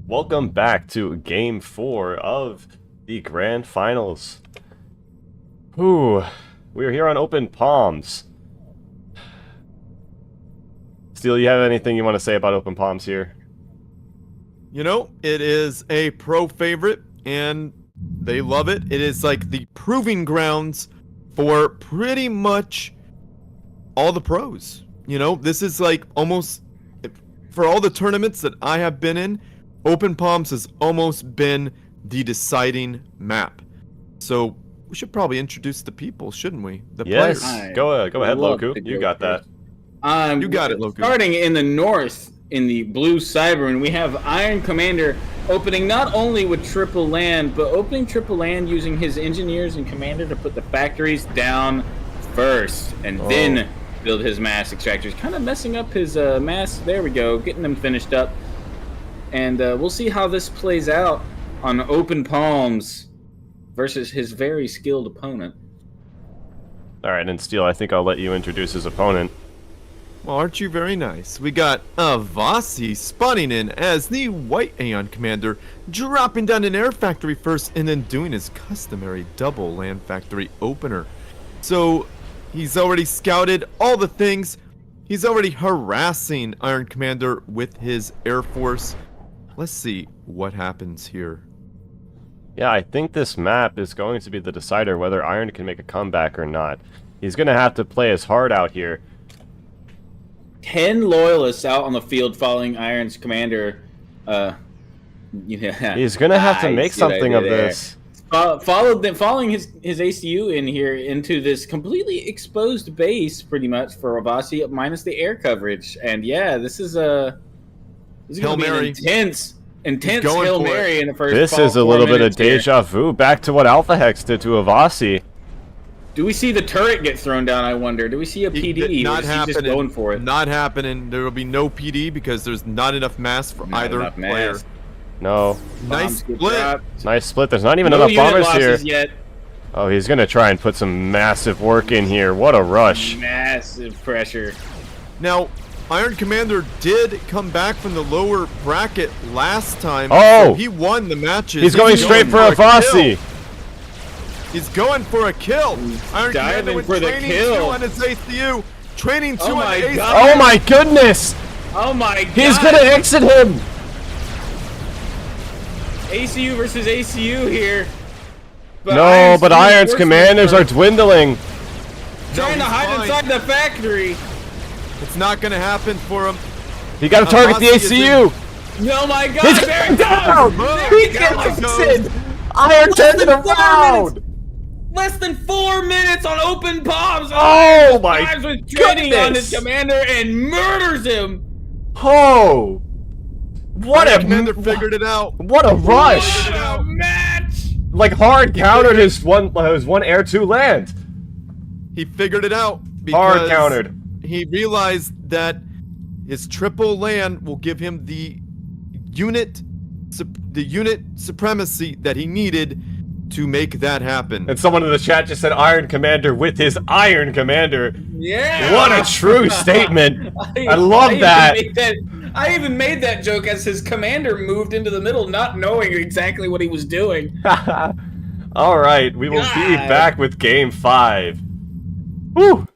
Welcome back to Game 4 of the Grand Finals. Whew, we're here on Open Palms. Steel, you have anything you want to say about Open Palms here? You know, it is a pro favorite, and they love it. It is like the proving grounds for pretty much all the pros. You know, this is like almost, for all the tournaments that I have been in, Open Palms has almost been the deciding map. So we should probably introduce the people, shouldn't we? The Yes, players. go ahead, love Loku. to You go got that. first. You got it, Loku. Starting in the north, in the blue Cyber, we have Iron Commander opening not only with triple land, but opening triple land using his engineers and commander to put the factories down first, and then build his mass extractors. Kind of messing up his mass. There we go, getting them finished up. And we'll see how this plays out on Open Palms versus his very skilled opponent. Alright, and Steel, I think I'll let you introduce his opponent. Well, aren't you very nice? We got Avasi spawning in as the White Aeon Commander, dropping down an air factory first and then doing his customary double land factory opener. So He's already scouted all the things. He's already harassing Iron Commander with his Air Force. Let's see what happens here. Yeah, I think this map is going to be the decider whether Iron can make a comeback or not. He's going to have to play his heart out here. 10 loyalists out on the field following Iron's commander. Yeah. He's going to have to make see what I something did of there. this. Following his ACU in here into this completely exposed base, pretty much, for Ravasi, minus the air coverage. And yeah, this is going to be an intense Hail Mary in the first. This is a little bit of deja vu, back to what Alpha Hex did to Avasi. Do we see the turret get thrown down, I wonder? Do we see a PD? Not or is he happening. just going for it? Not happening. There will be no PD because there's not enough mass for either player. Mass. No. Nice split. Nice split. There's not even No enough unit bombers here. losses yet. Oh, he's going to try and put some massive work in here. What a rush. Massive pressure. Now, Iron Commander did come back from the lower bracket last time. Oh! So he won the matches. He's going straight for Avasi. He's going for a kill. Iron Commander Diving with for the training kill. 2 on his ACU. Training 2 Oh on my his ACU. God. Oh my goodness! Oh my god! He's going to exit him! ACU versus ACU here. No, but Iron's forces commanders are dwindling. trying to he's hide fine. inside the factory. It's not going to happen for him. He got to target the Avasi is ACU. Oh my god! He's there it down! goes! He There gets it goes. it! Iron turned it around! Less than 4 minutes on open bombs. Oh my Iron with training on his goodness. commander and murders him. Oh! What Iron a Commander figured it out. What a rush! What a match! Like hard countered his one air 2 land. He figured it out Hard because countered. he realized that his triple land will give him the unit supremacy that he needed to make that happen. And someone in the chat just said Iron Commander with his Iron Commander. Yeah. What a true statement. I love that. I even made that joke as his commander moved into the middle, not knowing exactly what he was doing. All right, we will be God. back with Game 5. Woo!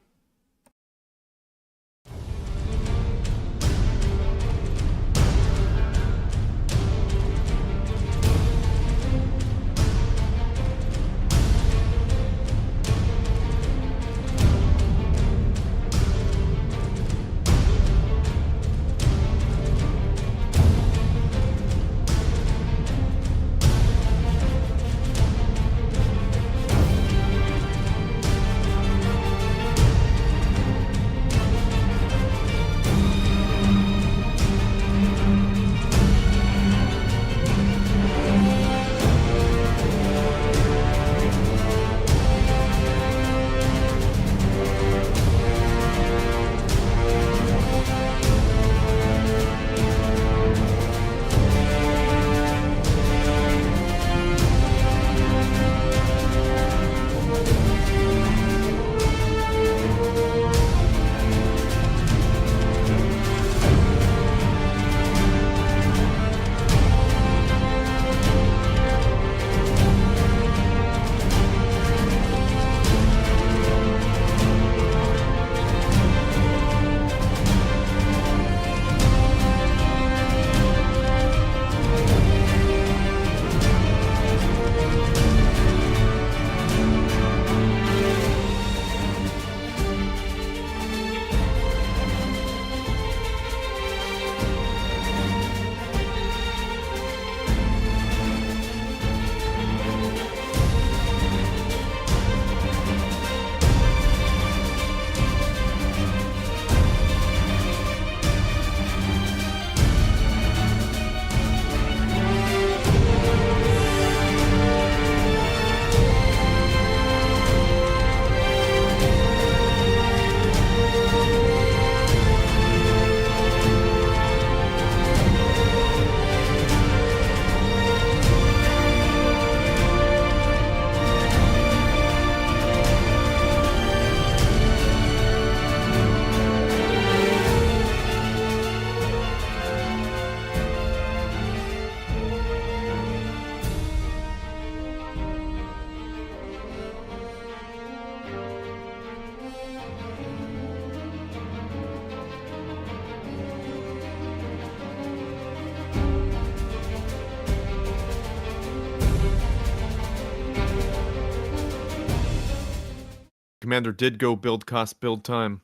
Commander did go build cost, build time.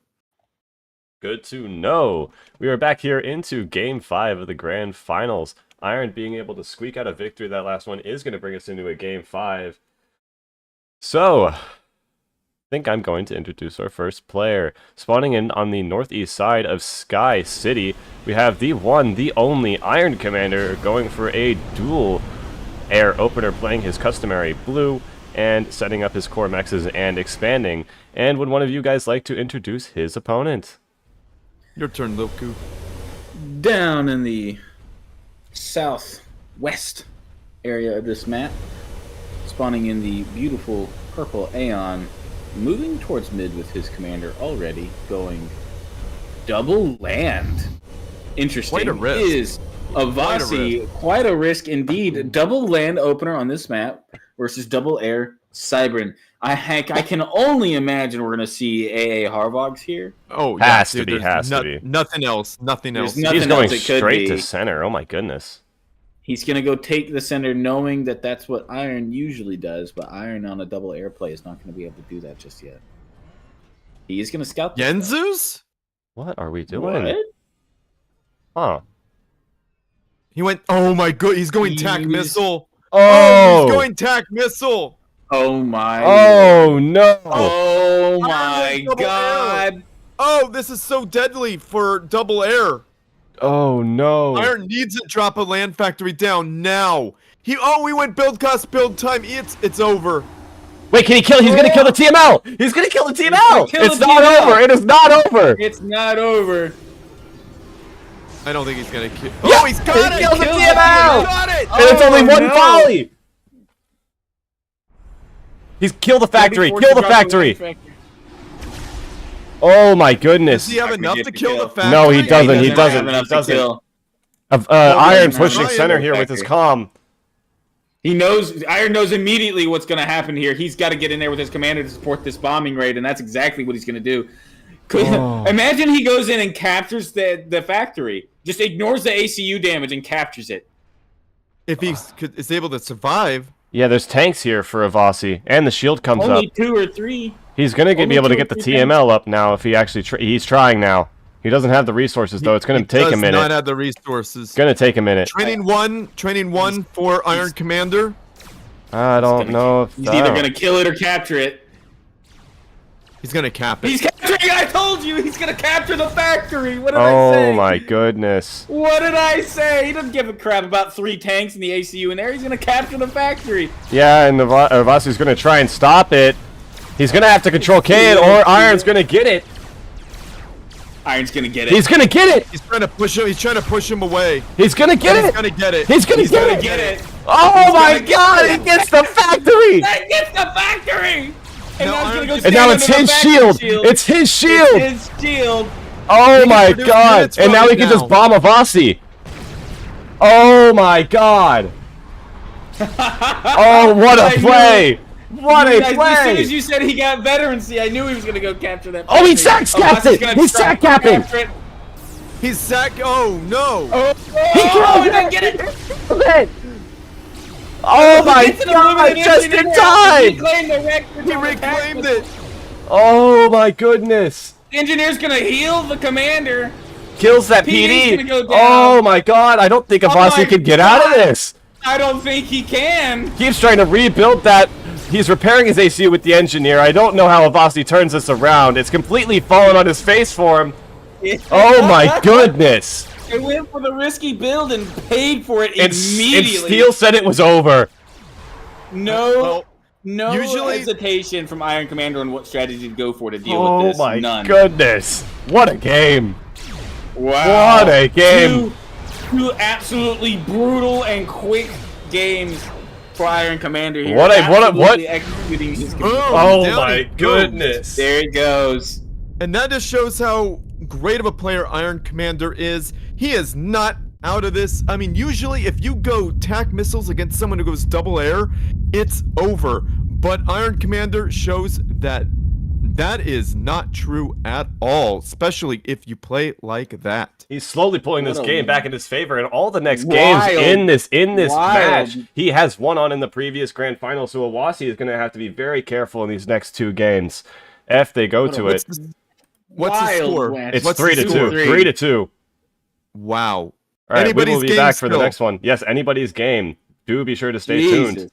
Good to know. We are back here into Game 5 of the Grand Finals. Iron being able to squeak out a victory that last one is going to bring us into a Game 5. So, I think I'm going to introduce our first player. Spawning in on the northeast side of Sky City, we have the one, the only Iron Commander going for a dual air opener, playing his customary blue and setting up his core mexes and expanding. And would one of you guys like to introduce his opponent? Your turn, Loku. Down in the southwest area of this map, spawning in the beautiful purple Aeon, moving towards mid with his commander already, going double land. Interesting. Quite a risk. Is Avasi, quite a risk indeed. Double land opener on this map versus double air Cybern. I can only imagine we're going to see AA Harvogs here. Oh, Has yeah, to dude, be, has to be. Nothing else. Nothing else. There's nothing He's going else it could straight be. to center. Oh my goodness. He's going to go take the center knowing that that's what Iron usually does, but Iron on a double air play is not going to be able to do that just yet. He is going to scout this stuff. Yenzus? What are we doing? What? Huh. He went, oh my god, he's going tac He's- missile. Oh! He's going tac missile. Oh my. Oh no! Oh my Iron double god. Oh, this is so deadly for double air. Oh no! Iron needs to drop a land factory down now. He went build cost, build time. It's over. Wait, can he kill? He's gonna kill the TML! He's gonna kill the TML! gonna kill It's the not TML. over! It is not over! It's not over. I don't think he's gonna kill. Yeah, Oh, he's got he it! killed the Killed TML! He got it! And it's only one no. volley! He's kill the factory! Before Kill he the dropped factory! land Oh my goodness! Does he have enough to kill the factory? No, he doesn't. He have doesn't. enough He to doesn't. kill. Iron doesn't pushing have center enough here with his factory. comm. He knows. Iron knows immediately what's going to happen here. He's got to get in there with his commander to support this bombing raid, and that's exactly what he's going to do. Oh. Imagine he goes in and captures the factory. Just ignores the ACU damage and captures it. If he is able to survive. Yeah, there's tanks here for Avasi, and the shield comes Only up. 2 or 3. He's gonna only be able to 2 or get the 3 TML up now if he actually. He's trying now. He doesn't have the resources though. It's gonna take a Does minute. not have the resources. Gonna take a minute. Training one for Iron Commander. I don't know if He's either going to kill it or capture it. He's gonna cap it. He's capturing it! I told you! He's going to capture the factory! What did I say? Oh my goodness. What did I say? He doesn't give a crap about 3 tanks in the ACU in there. He's going to capture the factory. Yeah, and Avasi's gonna try and stop it. He's gonna have to control Kane, or Iron's gonna get it. Iron's going to get it. He's gonna get it. He's trying to push him. He's trying to push him away. He's gonna get He's it. gonna get it. He's gonna He's going get to it. get it. Oh my gonna get God! it. He gets the factory. That gets the factory! And No, now he's Iron- going to go And And now stand it's under the his factory shield. It's his shield. It's his shield. Oh can my produce God! units And from now it he can now. just bomb Avasi. Oh my God! Oh, what I a knew play! What a As soon play! as you said he got veterancy, I knew he was going to go capture that Oh, he factory. sack-capped Avasi's it. gonna He's try to sack-capping. capture it. He's sack. Oh no! Oh, He oh, killed he didn't get it. it! Oh my He gets an God! elimination Just in in there. time! He reclaimed the wreck. He reclaimed it. Oh my goodness! The engineer's going to heal the commander. Kills that PD's PD. gonna go down. Oh my God! I don't think Oh my Avasi can get out of God. this. I don't think he can. Keeps trying to rebuild that. He's repairing his AC with the engineer. I don't know how Avasi turns this around. It's completely fallen on his face for him. Oh my goodness! They went for the risky build and paid for it And immediately. Steel said it was over. No, Well, no usually- hesitation from Iron Commander on what strategy to go for to deal Oh with this. my None. goodness! What a game! Wow. What a game! Two absolutely brutal and quick games for Iron Commander here. What Absolutely executing his Boom. Oh Down my he goes. goodness! There it goes. And that just shows how great of a player Iron Commander is. He is not out of this. I mean, usually if you go tac missiles against someone who goes double air, it's over. But Iron Commander shows that that is not true at all, especially if you play like that. He's slowly pulling this What a game back in his favor, and all the next wild, games in this wild. match, he has won on in the previous grand final. So Awasi is going to have to be very careful in these next 2 games. If they go to What's it, what's the Wild score? match. it's What's the 3-2. score? 3-2. Wow. All right, we Anybody's will be game back for the still. next one. Yes, anybody's game. Do be sure to stay tuned. Jesus.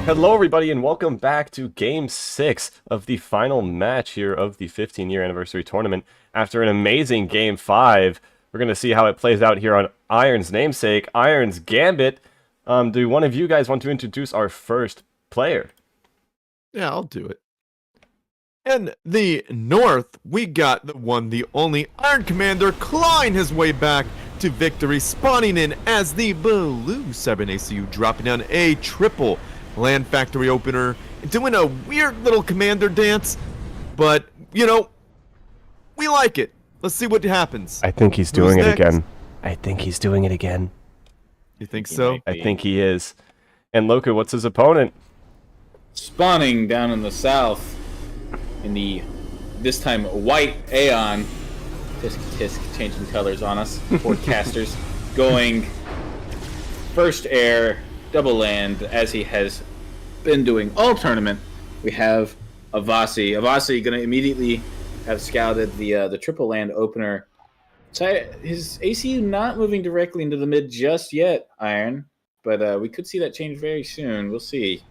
Hello, everybody, and welcome back to Game 6 of the final match here of the 15-year anniversary tournament. After an amazing Game 5, we're going to see how it plays out here on Iron's namesake, Iron's Gambit. Do one of you guys want to introduce our first player? Yeah, I'll do it. In the north, we got the one, the only Iron Commander clawing his way back to victory, spawning in as the blue 7ACU, dropping down a triple land factory opener, doing a weird little commander dance, but, you know, we like it. Let's see what happens. I think he's doing it again. I think he's doing it again. You think so? I think he is. And Loku, what's his opponent? Spawning down in the south in the, this time, white Aeon. Tisk tisk, changing colors on us. Forecasters going first air, double land, as he has been doing all tournament. We have Avasi. Avasi going to immediately have scouted the triple land opener. So his ACU not moving directly into the mid just yet, Iron, but we could see that change very soon. We'll see.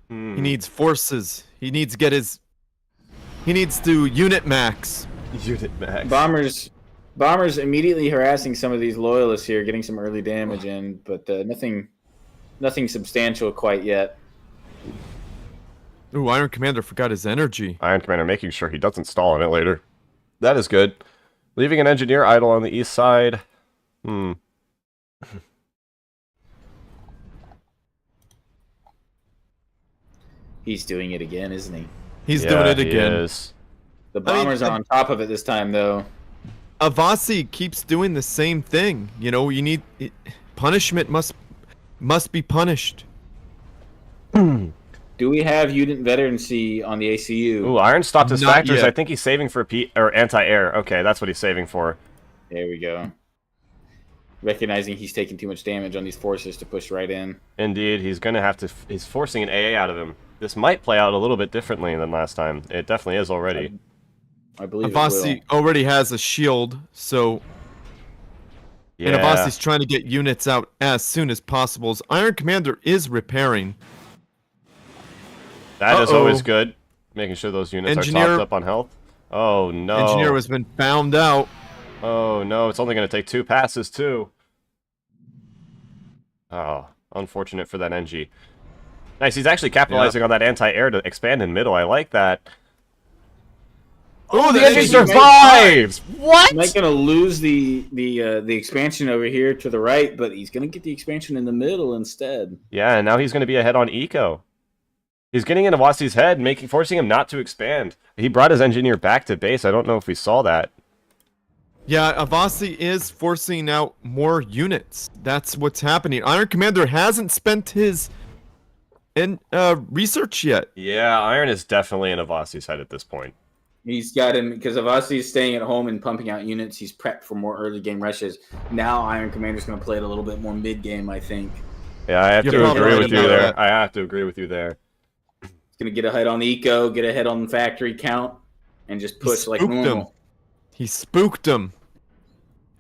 He needs forces. He needs to get his... He needs to unit max. Unit max. Bombers immediately harassing some of these loyalists here, getting some early damage in, but nothing substantial quite yet. Ooh, Iron Commander forgot his energy. Iron Commander making sure he doesn't stall on it later. That is good. Leaving an engineer idle on the east side. He's doing it again, isn't he? He's doing it again. He is. The Bombers are on top of it this time, though. Avasi keeps doing the same thing. You know, punishment must be punished. Do we have unit veterancy on the ACU? Ooh, Iron stopped his Not factors. yet. I think he's saving for anti-air. Okay, that's what he's saving for. There we go. Recognizing he's taking too much damage on these forces to push right in. Indeed, he's gonna have to. He's forcing an AA out of him. This might play out a little bit differently than last time. It definitely is already. I believe Avasi already has a shield, so Yeah. and Avasi's trying to get units out as soon as possible. His Iron Commander is repairing. That is Uh-oh. always good. Making sure those units Engineer- are topped up on health. Oh no. Engineer has been found out. Oh no, it's only going to take 2 passes too. Oh, unfortunate for that NG. Nice, he's actually capitalizing on that anti-air to expand in middle. I like that. Oh, the the NG NG survives! What? He's not going to lose the expansion over here to the right, but he's going to get the expansion in the middle instead. Yeah, and now he's going to be ahead on Eco. He's getting into Wasi's head, forcing him not to expand. He brought his engineer back to base. I don't know if we saw that. Yeah, Avasi is forcing out more units. That's what's happening. Iron Commander hasn't spent his research yet. Yeah, Iron is definitely in Avasi's head at this point. He's got him because Avasi is staying at home and pumping out units. He's prepped for more early game rushes. Now Iron Commander's going to play it a little bit more mid game, I think. Yeah, I have You're to probably agree right with you about there. that. I have to agree with you there. He's going to get ahead on eco, get ahead on factory count, and just push like spooked him. normal. He spooked him.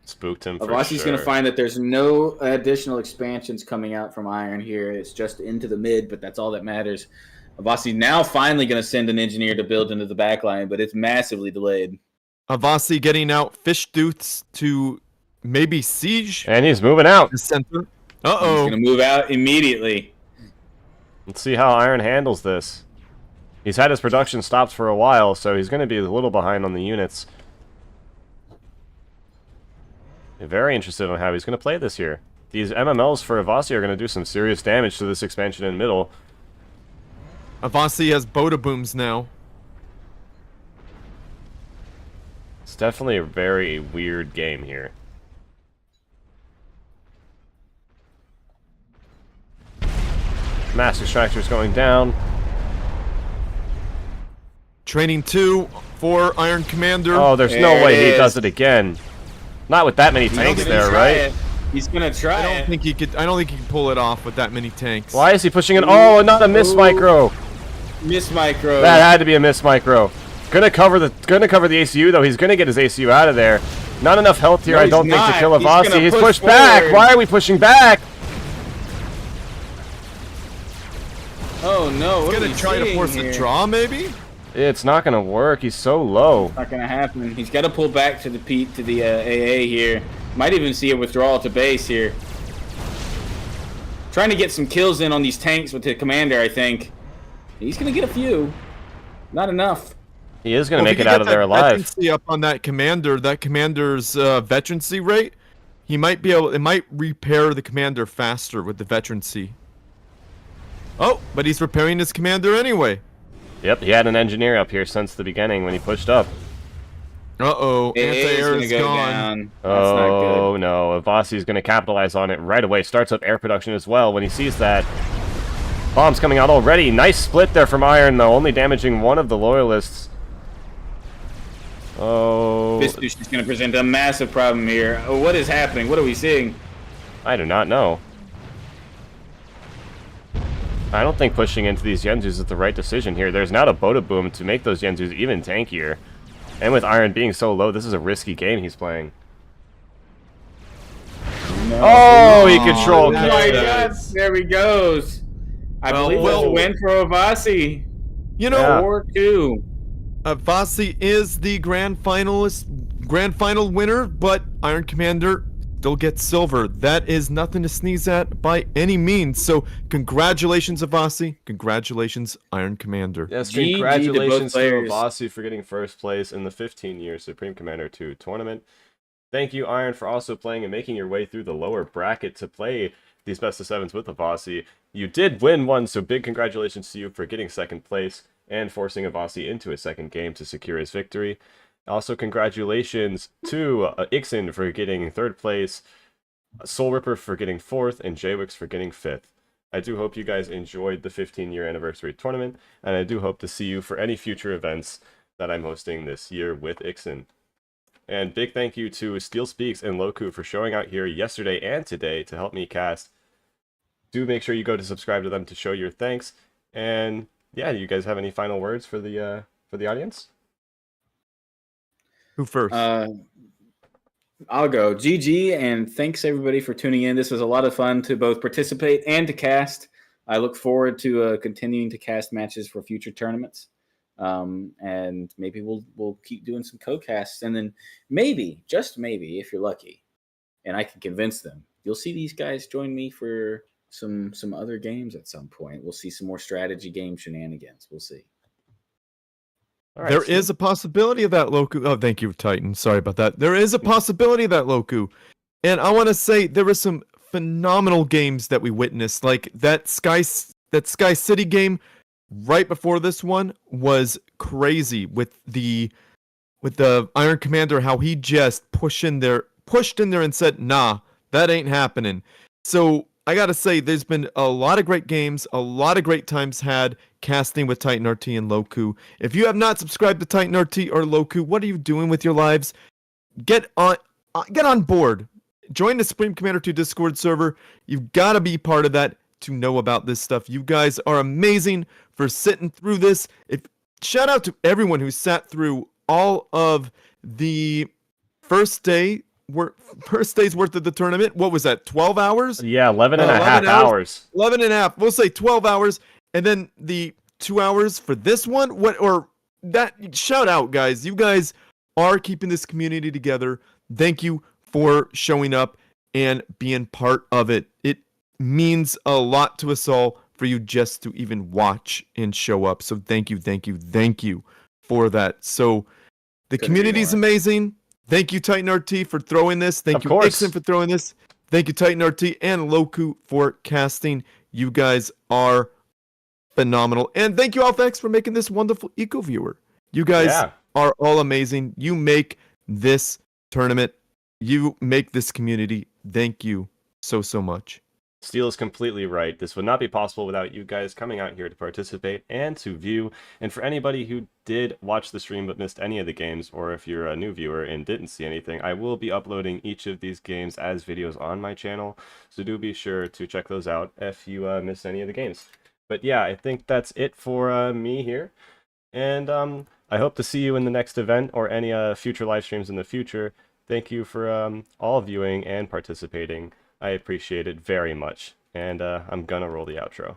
Spooked him for Avasi's sure. going to find that there's no additional expansions coming out from Iron here. It's just into the mid, but that's all that matters. Avasi's now finally going to send an engineer to build into the back line, but it's massively delayed. Avasi getting out fish doots to maybe siege And he's moving out. the center. He's Uh-oh. going to move out immediately. Let's see how Iron handles this. He's had his production stopped for a while, so he's going to be a little behind on the units. Very interested on how he's going to play this here. These MMLs for Avasi are going to do some serious damage to this expansion in middle. Avasi has Boda booms now. It's definitely a very weird game here. Mass Extractor's going down. Training 2 for Iron Commander. Oh, there's no There way it he is. does it again. Not with that many tanks He's there, gonna try right? it. He's going to try I it. don't think he could. I don't think he can pull it off with that many tanks. Why is he pushing it? Oh, not a miss Ooh. micro. Miss micro. That had to be a miss micro. Gonna cover the ACU though. He's gonna get his ACU out of there. Not enough health here, No, I don't he's think, to not. kill He's Avasi. gonna He's push pushed back. forward. Why are we pushing back? Oh no! What He's are gonna we try to seeing force here? a draw, maybe. It's not gonna work. He's so low. Not gonna happen. He's got to pull back to the AA here. Might even see a withdrawal to base here. Trying to get some kills in on these tanks with the commander. I think he's gonna get a few. Not enough. He is gonna Well, make if he it can out get of there that alive. veterancy up on that commander's veterancy rate, he might be able. It might repair the commander faster with the veterancy. Oh, but he's repairing his commander anyway. Yep, he had an engineer up here since the beginning when he pushed up. Uh-oh, AA is anti-air gonna is go gone. down. That's not good. Oh no, Avasi's gonna capitalize on it right away. Starts up air production as well when he sees that. Bombs coming out already. Nice split there from Iron though, only damaging one of the loyalists. Oh, Fistush is gonna present a massive problem here. Oh, what is happening? What are we seeing? I do not know. I don't think pushing into these Yenzus is the right decision here. There's now a Boda Boom to make those Yenzus even tankier. And with Iron being so low, this is a risky game he's playing. No. Oh, he controlled. Oh that- my that god! is- There he goes. I Well, believe that's a well- win for Avasi. You know, Yeah. 4-2. Avasi is the grand final winner, but Iron Commander still gets silver. That is nothing to sneeze at by any means. So, congratulations, Avasi. Congratulations, Iron Commander. Yes, GG to both congratulations to players. Avasi for getting first place in the 15-year Supreme Commander 2 tournament. Thank you, Iron, for also playing and making your way through the lower bracket to play these best of sevens with Avasi. You did win one, so big congratulations to you for getting second place and forcing Avasi into a second game to secure his victory. Also, congratulations to Ixen for getting third place, Soul Ripper for getting fourth, and Jwix for getting fifth. I do hope you guys enjoyed the 15-year anniversary tournament, and I do hope to see you for any future events that I'm hosting this year with Ixen. And big thank you to Steel Speaks and Loku for showing out here yesterday and today to help me cast. Do make sure you go to subscribe to them to show your thanks. And yeah, do you guys have any final words for the audience? Who first? I'll go. GG, and thanks everybody for tuning in. This was a lot of fun to both participate and to cast. I look forward to continuing to cast matches for future tournaments. And maybe we'll keep doing some co-casts, and then maybe, just maybe, if you're lucky, and I can convince them, you'll see these guys join me for some other games at some point. We'll see some more strategy game shenanigans. We'll see. All right, There is a possibility of that, Loku. Oh, thank you, Titan. Sorry about that. There is a possibility of that, Loku. And I want to say there were some phenomenal games that we witnessed, like that Sky City game right before this one was crazy with the Iron Commander, how he just pushed in there and said, nah, that ain't happening. So I gotta say, there's been a lot of great games, a lot of great times had casting with Titan RT and Loku. If you have not subscribed to Titan RT or Loku, what are you doing with your lives? Get on board. Join the Supreme Commander 2 Discord server. You've got to be part of that to know about this stuff. You guys are amazing for sitting through this. Shout out to everyone who sat through all of the first day's worth of the tournament. What was that, 12 hours? Yeah, 11 and a half hours. 11 and a half. We'll say 12 hours. And then the 2 hours for this one. Shout out, guys. You guys are keeping this community together. Thank you for showing up and being part of it. It means a lot to us all for you just to even watch and show up. So thank you for that. So the community is amazing. Thank you, Titan RT, for throwing this. Thank you, Ixen, for throwing this. Thank you, Titan RT and Loku, for casting. You guys are phenomenal. And thank you, Alphax, for making this wonderful Eco Viewer. You guys are all amazing. You make this tournament. You make this community. Thank you so much. Steel is completely right. This would not be possible without you guys coming out here to participate and to view. And for anybody who did watch the stream but missed any of the games, or if you're a new viewer and didn't see anything, I will be uploading each of these games as videos on my channel. So do be sure to check those out if you missed any of the games. But yeah, I think that's it for me here. And I hope to see you in the next event or any future live streams in the future. Thank you for all viewing and participating. I appreciate it very much. And I'm gonna roll the outro.